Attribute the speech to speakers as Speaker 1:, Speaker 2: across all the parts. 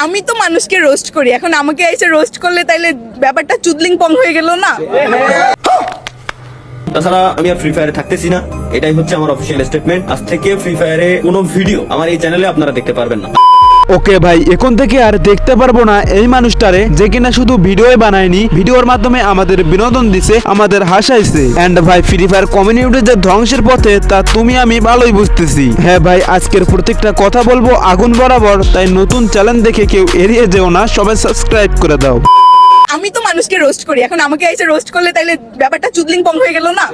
Speaker 1: আমি তো মানুষকে রোস্ট করি, এখন আমাকে এসে রোস্ট করলে তাইলে ব্যাপারটা চুদলিং পং হয়ে গেল না?
Speaker 2: তাছাড়া আমি আর ফ্রি ফায়ারে থাকতেছি না, এটাই হচ্ছে আমার অফিসিয়াল স্টেটমেন্ট। আজ থেকে ফ্রি ফায়ারে কোনো ভিডিও আমার এই চ্যানেলে আপনারা দেখতে পারবেন না।
Speaker 3: ওকে ভাই, এখন থেকে আর দেখতে পারবো না এই মানুষটারে যে কিনা শুধু ভিডিও বানায়নি, ভিডিওর মাধ্যমে আমাদের বিনোদন দিছে, আমাদের হাসাইছে। এন্ড ভাই, ফ্রি ফায়ার কমিউনিটি যে ধ্বংসের পথে তা তুমি আমি ভালোই বুঝতেছি। হ্যাঁ ভাই, আজকের প্রত্যেকটা কথা বলবো আগুন বরাবর, তাই নতুন চ্যানেল দেখে কেউ এড়িয়ে যেও না, সবাই সাবস্ক্রাইব করে দাও।
Speaker 1: আমি তো মানুষকে রোস্ট করি, এখন আমাকে এসে রোস্ট করলে তাইলে ব্যাপারটা চুদলিং পং হয়ে গেল না?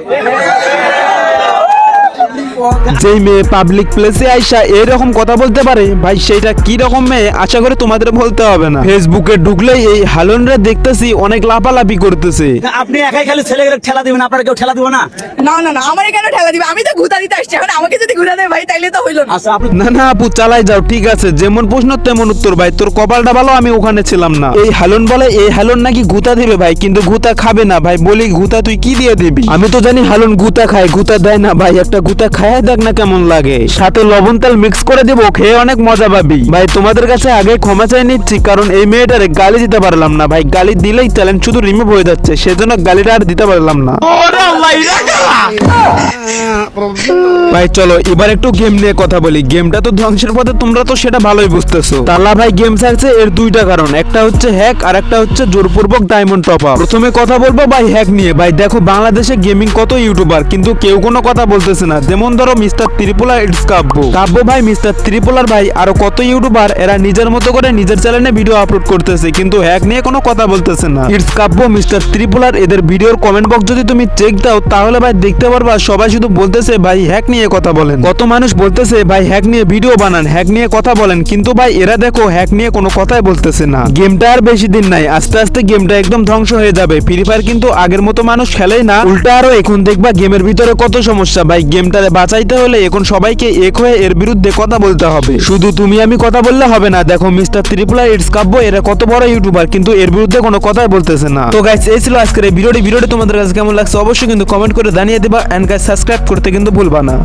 Speaker 3: যেই মেয়ে পাবলিক প্লেসে আইসা এরকম কথা বলতে পারে ভাই, সেইটা কি রকম মেয়ে আশা করে তোমাদের বলতে হবে না। ফেসবুকে ঢুকলেই এই হালনরা দেখতেছি অনেক লাফালাফি করতেছে।
Speaker 4: আপনি একাই খালি ছেলেকে ঠেলা দিবেন, আপনারা কেউ ঠেলা দিব না?
Speaker 1: না না না, আমার কেন ঠেলা দিবে? আমি তো ঘুতা দিতে আসছি, এখন আমাকে যদি ঘুতা দেয় ভাই তাইলে তো হইলো না।
Speaker 4: আচ্ছা, আপনি
Speaker 3: না না আপু, চালাই যাও, ঠিক আছে, যেমন প্রশ্ন তেমন উত্তর ভাই। তোর কপালটা ভালো আমি ওখানে ছিলাম না। এই হালন বলে এই হালন নাকি গুতা দিবে ভাই, কিন্তু গুতা খাবে না ভাই। বলি গুতা তুই কি দিয়ে দিবি? আমি তো জানি হালন গুতা খায়, গুতা দেয় না ভাই। একটা গুতা খায় দেখ না কেমন লাগে, সাথে লবণ তেল মিক্স করে দিব, খেয়ে অনেক মজা পাবি ভাই। তোমাদের কাছে আগে ক্ষমা চাই নিচ্ছি, কারণ এই মেয়েটারে গালি দিতে পারলাম না ভাই। গালি দিলেই ট্যালেন্ট শুধু রিমুভ হয়ে যাচ্ছে, সেজন্য গালিটা আর দিতে পারলাম না ভাই। চলো এবার একটু গেম নিয়ে কথা বলি। গেমটা তো ধ্বংসের পথে, তোমরা তো সেটা ভালোই বুঝতেছো। তাল্লা ভাই গেম ছাড়ছে এর দুইটা কারণ, একটা হচ্ছে হ্যাক আর একটা হচ্ছে জোরপূর্বক ডায়মন্ড টপ আপ। প্রথমে কথা বলবো ভাই হ্যাক নিয়ে। ভাই দেখো, বাংলাদেশে গেমিং কত ইউটিউবার, কিন্তু কেউ কোনো কথা বলতেছে না। যেমন ধরো মিস্টার ত্রিপুলার, ইটস কাব্য ভাই, মিস্টার ত্রিপুলার ভাই, আরো কত ইউটিউবার এরা নিজের মতো করে নিজের চ্যানেলে ভিডিও আপলোড করতেছে, কিন্তু হ্যাক নিয়ে কোনো কথা বলতেছে না। ইটস কাব্য, মিস্টার ত্রিপুলার, এদের ভিডিওর কমেন্ট বক্স যদি তুমি চেক দাও তাহলে ভাই দেখতে পারবা সবাই শুধু বলতেছে ভাই হ্যাক নিয়ে কথা বলেন। কত মানুষ বলতেছে ভাই হ্যাক নিয়ে ভিডিও বানান, হ্যাক নিয়ে কথা বলেন, কিন্তু ভাই এরা দেখো হ্যাক নিয়ে কোনো কথাই বলতেছে না। গেমটা আর বেশি দিন নাই, আস্তে আস্তে গেমটা একদম ধ্বংস হয়ে যাবে। ফ্রি ফায়ার কিন্তু আগের মতো মানুষ খেলেই না, উল্টা আরো এখন দেখবা গেমের ভিতরে কত সমস্যা ভাই। গেমটারে বাঁচাইতে হলে এখন সবাইকে এক হয়ে এর বিরুদ্ধে কথা বলতে হবে। শুধু তুমি আমি কথা বললে হবে না। দেখো মিস্টার ত্রিপুলা, ইটস কাব্য, এরা কত বড় ইউটিউবার, কিন্তু এর বিরুদ্ধে কোনো কথাই বলতেছে না। তো গাইস, এই ছিল আজকের এই ভিডিওটি তোমাদের কাছে কেমন লাগছে অবশ্যই কিন্তু কমেন্ট করে জানিয়ে দিবা। এন্ড গাইস, সাবস্ক্রাইব করতে কিন্তু ভুলবা না।